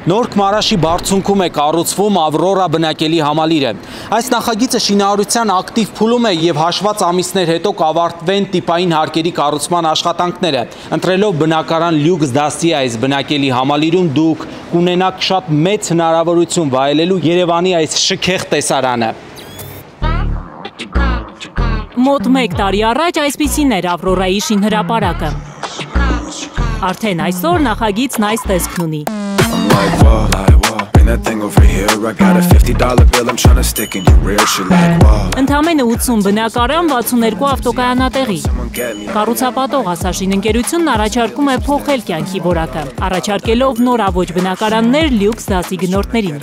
Նոր Քմարաշի բարձունքում է կառուցվում Ավրորա բնակելի համալիրը։ Այս նախագիծը շինարարության ակտիվ փուլում է եւ հաշված ամիսներ հետո կավարտվեն տիպային հարկերի կառուցման աշխատանքները։ Ընտրելով բնակարան լյուքս դասի այս բնակելի համալիրում դուք կունենաք շատ մեծ հնարավորություն վայելելու Երևանի այս շքեղ տեսարանը։ Մոտ 1 տարի առաջ այսպիսին էր Ավրորայի շինհրապարակը։ Արդեն այսօր նախագիծն այս տեսքն ունի։ Ընդամենը 80 բնակարան, 62 ավտոկայանատեղի։ Կառուցապատող Ասաշին ընկերությունն առաջարկում է փոխել կյանքի որակը, առաջարկելով նորաոճ բնակարաններ լյուքս դասի գնորդներին։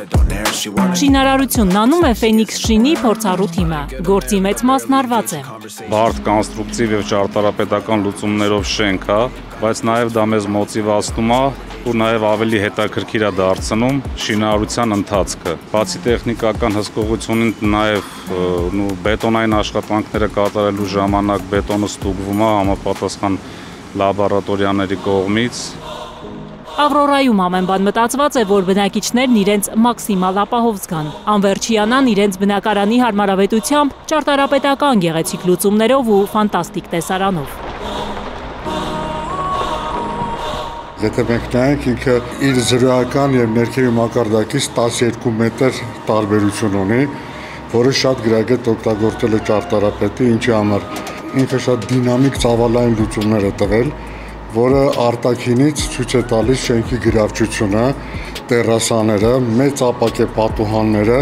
Շինարարությունն անում է Ֆենիքս շինի փորձառու թիմը, գործի մեծ մասն արված է։ Բարդ կոնստրուկտիվ եւ ճարտարապետական լուծումներով շենք է, բայց նաեւ դա մեզ մոտիվացնում է ու նաև ավելի հետաքրքիր է դարձնում շինարարության ընթացքը։ Բացի տեխնիկական հսկողությունից նաև բետոնային աշխատանքները կատարելու ժամանակ բետոնը ստուգվում է համապատասխան լաբորատորիաների կողմից։ Ավրորայում ամեն բան մտածված է, որ բնակիչներն իրենց մաքսիմալ ապահով զգան, անվերջիանան իրենց բնակարանի հարմարավետությամբ, ճարտարապետական գեղեցիկ լուծումներով ու ֆանտաստիկ տեսարանով։ Եթե մենք նայենք, ինքը իր զրոյական և ներքևի մակարդակից 12 մետր տարբերություն ունի, որը շատ գրագետ օգտագործել է ճարտարապետը, ինչի համար ինքը շատ դինամիկ ծավալային լուծումներ է տվել, որը արտաքինից ցույց է տալիս շենքի գրավչությունը, տերասաները, մեծ ապակե պատուհանները։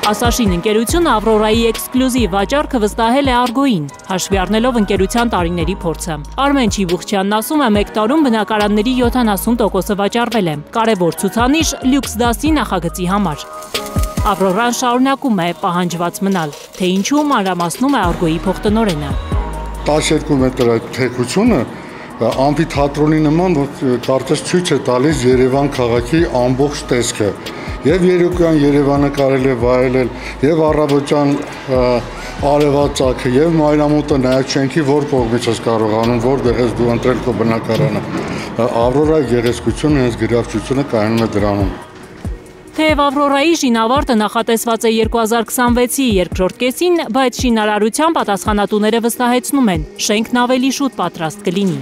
Ասաշին ընկերությունը Ավրորայի էքսկլյուզիվ վաճառքը վստահել է Արգոյին, հաշվի առնելով ընկերության տարիների փորձը։ Արմեն Չիվուխչյանն ասում է, մեկ տարում բնակարանների 70%-ը վաճառվել է։ Կարևոր ցուցանիշ լյուքս դասի նախագծի համար։ Ավրորան շարունակում է պահանջված մնալ, թե ինչու մանրամասնում է Արգոյի փոխտնօրենը։ 12 մետր այդ թեքությունը ամֆիթատրոնի նման, որ կարծես ցույց է տալիս Երևան քաղաքի ամբողջ տեսքը։ Եվ երեկոյան Երևանը կարելի է վայելել, եւ առավոտյան արևածագը, եւ մայրամուտը նայած շենքի որ կողմից ես կարողանում, որտեղ ես դու ընտրել քո բնակարանը։ Ավրորայի գեղեցկությունը, հենց գրավչությունը կայանում է դրանում։ Թեև Ավրորայի շինավարտը նախատեսված է 2026-ի երկրորդ կեսին, բայց շինարարության պատասխանատուները վստահեցնում են, շենքն ավելի շուտ պատրաստ կլինի։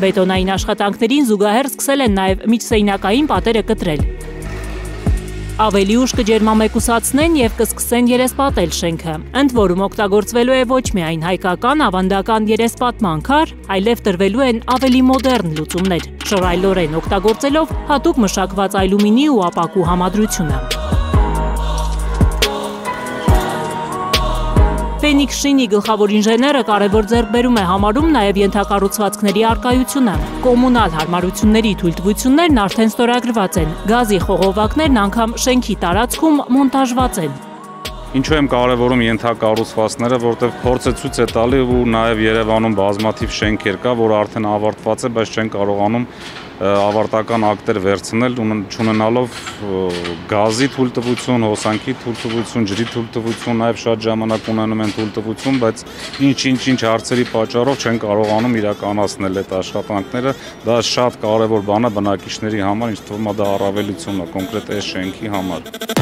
Բետոնային աշխատանքներին զուգահեռ սկսել են նաև միջսենյակային պատերը կտրել։ Ավելի ուշ կջերմամեկուսացնեն եւ կսկսեն երեսպատել շենքը, ընդ որում օգտագործվելու է ոչ միայն հայկական ավանդական երեսպատման քար, այլև տրվելու են ավելի մոդեռն լուծումներ, շռայլորեն օգտագործելով հատուկ մշակված ալյումինի ու ապակու համադրությունը։ Ֆենիքս շինի գլխավոր ինժեները կարևոր ձեռքբերում է համարում նաև ենթակառուցվածքների առկայությունը։ Կոմունալ հարմարությունների թույլտվություններն արդեն ստորագրված են, գազի խողովակներն անգամ շենքի տարածքում մոնտաժված են։ Ինչու եմ կարևորում ենթակառուցվածքները, որտեղ փորձը ցույց է տալի ու նաև Երևանում բազմաթիվ շենքեր կա, որ արդեն ավարտված է, բայց չեն կարողանում ավարտական ակտեր վերցնել, չունենալով գազի թույլտվություն, հոսանքի թույլտվություն, ջրի թույլտվություն, նաև շատ ժամանակ ունենում են թույլտվություն, բայց ինչ հարցերի պատճառով չեն կարողանում իրականացնել այդ աշխատանքները։ Դա շատ կարևոր բան է բնակիչների համար, ինձ թվում է դա առավելություն է կոնկրետ այս շենքի համար։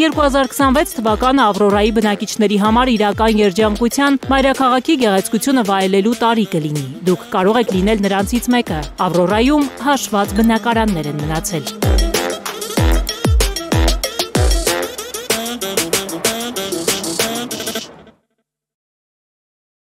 2026 թվականը Ավրորայի բնակիչների համար իրական երջանկության, մայրաքաղաքի գեղեցկությունը վայելելու տարի կլինի։ Դուք կարող եք լինել նրանցից մեկը։ Ավրորայում հաշված բնակարաններ են մնացել։